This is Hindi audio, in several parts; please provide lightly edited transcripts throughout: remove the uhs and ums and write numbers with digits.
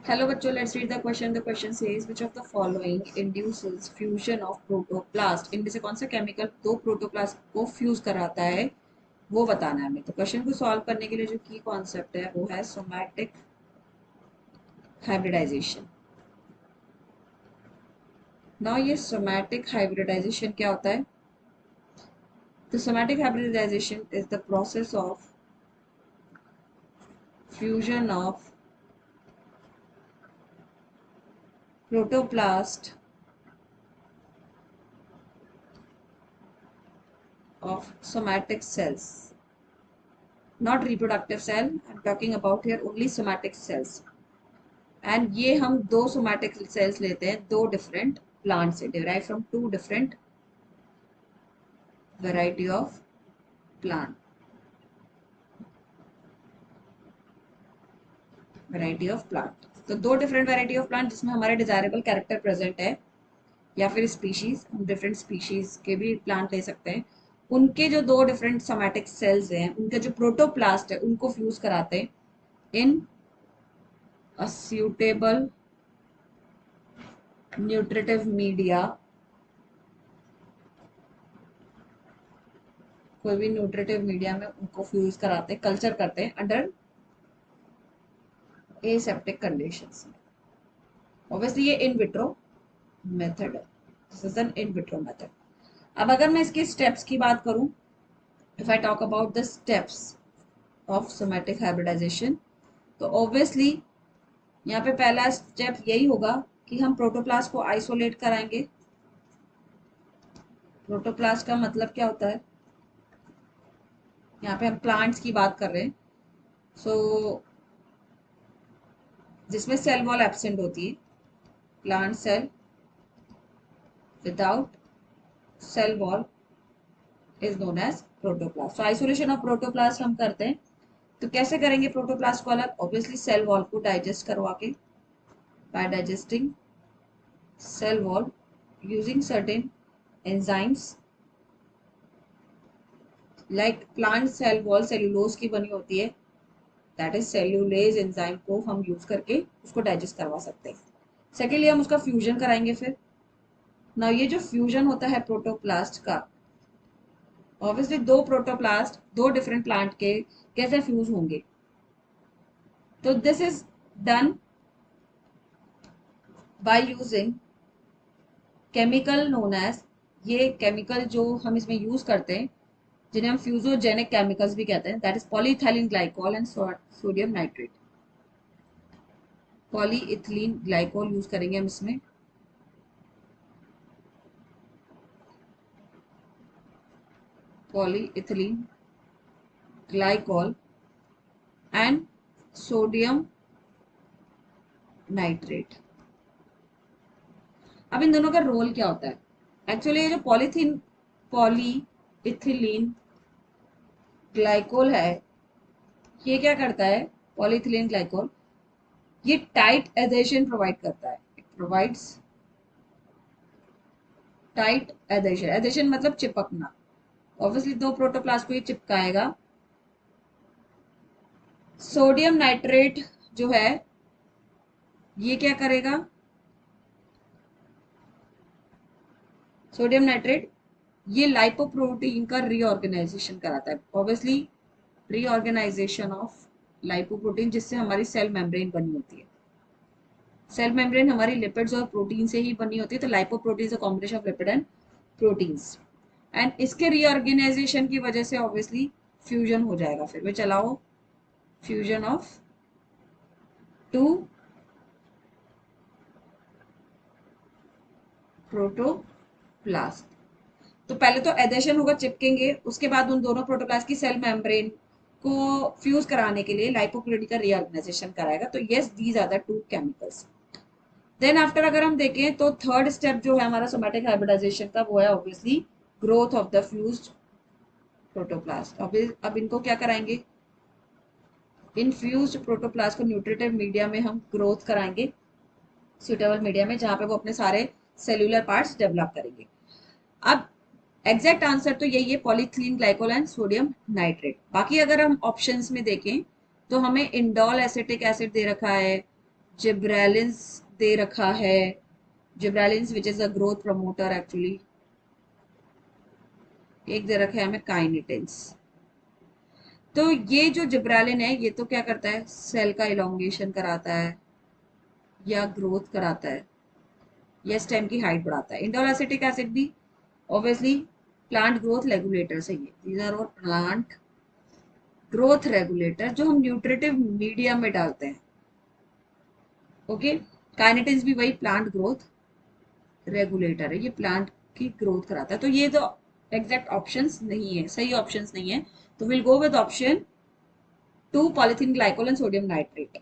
Hello बच्चों, let's read the question. The question says which of the following induces fusion of protoplast? इनमें से कौन सा केमिकल दो प्रोटोप्लास्ट को फ्यूज कराता है वो बताना है हमें। तो क्वेश्चन को सॉल्व करने के लिए जो की कॉन्सेप्ट है वो है सोमैटिक हाइब्रिडाइजेशन। नाउ ये सोमैटिक हाइब्रिडाइजेशन क्या होता है? The somatic hybridization is the process of fusion of protoplast of somatic cells, not reproductive cell. I'm talking about here only somatic cells. And ये हम दो सोमैटिक सेल्स लेते हैं दो डिफरेंट प्लांट से, derive from two different variety of plant, तो दो डिफरेंट वैरायटी ऑफ प्लांट जिसमें हमारे डिजायरेबल कैरेक्टर प्रेजेंट है या फिर स्पीशीज, हम डिफरेंट स्पीशीज के भी प्लांट ले सकते हैं। उनके जो दो डिफरेंट सोमैटिक सेल्स हैं उनके जो प्रोटोप्लास्ट है उनको फ्यूज कराते हैं इन अ suitable न्यूट्रिटिव मीडिया, कोई भी न्यूट्रिटिव मीडिया में उनको फ्यूज कराते हैं, कल्चर करते हैं अंडर एसेप्टिक कंडीशंस में। ऑब्वियसली ये इन विट्रो मेथड है, this is an in vitro method. अब अगर मैं इसके स्टेप्स की बात करूं, if I talk about the steps of somatic hybridization, तो ऑब्वियसली यहाँ पे पहला स्टेप यही होगा कि हम प्रोटोप्लास्ट को आइसोलेट कराएंगे। प्रोटोप्लास्ट का मतलब क्या होता है? यहाँ पे हम प्लांट्स की बात कर रहे हैं, सो जिसमें सेल वॉल एब्सेंट होती है, plant cell without cell wall is known as protoplast. तो आइसोलेशन ऑफ प्रोटोप्लास्ट हम करते हैं, तो कैसे करेंगे प्रोटोप्लास्ट को अलग? ऑब्वियसली सेल वॉल को डाइजेस्ट करवा के, by digesting cell wall using certain enzymes, like plant cell wall cellulose की बनी होती है, दैट इज सेल्यूलेज एंजाइम को हम यूज करके उसको डाइजेस्ट करवा सकते हैं। सेकेंडली हम उसका फ्यूजन कराएंगे। फिर ना ये जो फ्यूजन होता है प्रोटोप्लास्ट का, ऑब्वियसली दो प्रोटोप्लास्ट दो डिफरेंट प्लांट के कैसे फ्यूज होंगे, तो this is done by using chemical known as, ये केमिकल जो हम इसमें यूज करते हैं जिन्हें हम फ्यूजोजेनिक केमिकल्स भी कहते हैं, that is polyethylene glycol and sodium nitrate. Polyethylene glycol use करेंगे हम इसमें, polyethylene glycol and sodium nitrate. अब इन दोनों का रोल क्या होता है? एक्चुअली ये जो पॉलीइथिलीन ग्लाइकोल है, ये क्या करता है? पॉलीइथिलीन ग्लाइकोल ये टाइट एडेशन प्रोवाइड करता है, it provides tight adhesion. Adhesion मतलब चिपकना। ऑब्वियसली दो प्रोटोप्लास्ट को ये चिपकाएगा। सोडियम नाइट्रेट जो है ये क्या करेगा? सोडियम नाइट्रेट ये लाइपोप्रोटीन का रीऑर्गेनाइजेशन कराता है। ऑब्वियसली रीऑर्गेनाइजेशन ऑफ लाइपोप्रोटीन, जिससे हमारी सेल मेम्ब्रेन बनी होती है। सेल मेम्ब्रेन हमारी लिपिड्स और प्रोटीन से ही बनी होती है, तो lipoprotein is a combination of lipid and proteins, and इसके रीऑर्गेनाइजेशन की वजह से ऑब्वियसली फ्यूजन हो जाएगा। फिर वे चलाओ फ्यूजन ऑफ टू प्रोटोप्लास्ट। तो पहले तो एडेशन होगा, चिपकेंगे, उसके बाद उन दोनों प्रोटोप्लास्ट की सेल मेम्ब्रेन को फ्यूज कराने के लिए लाइपोप्रोटीन का रीऑर्गेनाइजेशन कराएगा। तो yes, these are the two chemicals. Then after अगर हम देखें तो थर्ड स्टेप जो है हमारा सोमैटिक हाइब्रिडाइजेशन का, वो है obviously growth of the fused protoplast. अब इनको क्या कराएंगे? इन फ्यूज्ड प्रोटोप्लास्ट को न्यूट्रिटिव मीडिया में हम ग्रोथ कराएंगे, सुटेबल मीडिया में, जहां पे वो अपने सारे सेल्यूलर पार्ट्स डेवलप करेंगे। अब एग्जैक्ट आंसर तो यही है, polyethylene glycol and sodium nitrate. बाकी अगर हम ऑप्शंस में देखें तो हमें इंडोल एसिटिक एसिड दे रखा है, जिब्रेलिन दे रखा है, gibberellin which is a growth promoter actually, एक दे रखा है हमें काइनेटिन्स। तो ये जो जिब्रेलिन है ये तो क्या करता है, सेल का इलोंगेशन कराता है या ग्रोथ कराता है या स्टेम की हाइट बढ़ाता है। इंडोल एसिटिक एसिड भी ऑब्वियसली प्लांट ग्रोथ रेगुलेटर से, these are all plant growth regulator जो हम न्यूट्रिटिव मीडियम में डालते हैं। ओके, काइनेटिन्स भी वही प्लांट ग्रोथ रेगुलेटर है, ये प्लांट की ग्रोथ कराता है। तो ये तो एग्जैक्ट ऑप्शंस नहीं है, सही ऑप्शंस नहीं है। तो will go with option 2 polythene glycol and sodium nitrate.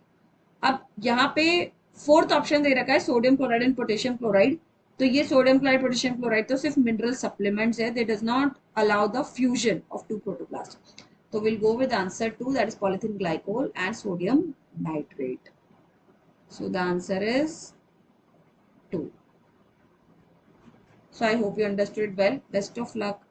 अब यहाँ पे फोर्थ ऑप्शन दे रखा है sodium chloride and potassium chloride. तो ये सोडियम क्लोराइड पोटेशियम क्लोराइड तो सिर्फ मिनरल सप्लीमेंट्स है, they does not allow the fusion of two protoplast. तो will go with answer 2, that is polythene glycol and sodium nitrate. So the answer is 2. So I hope you understood well. Best of luck.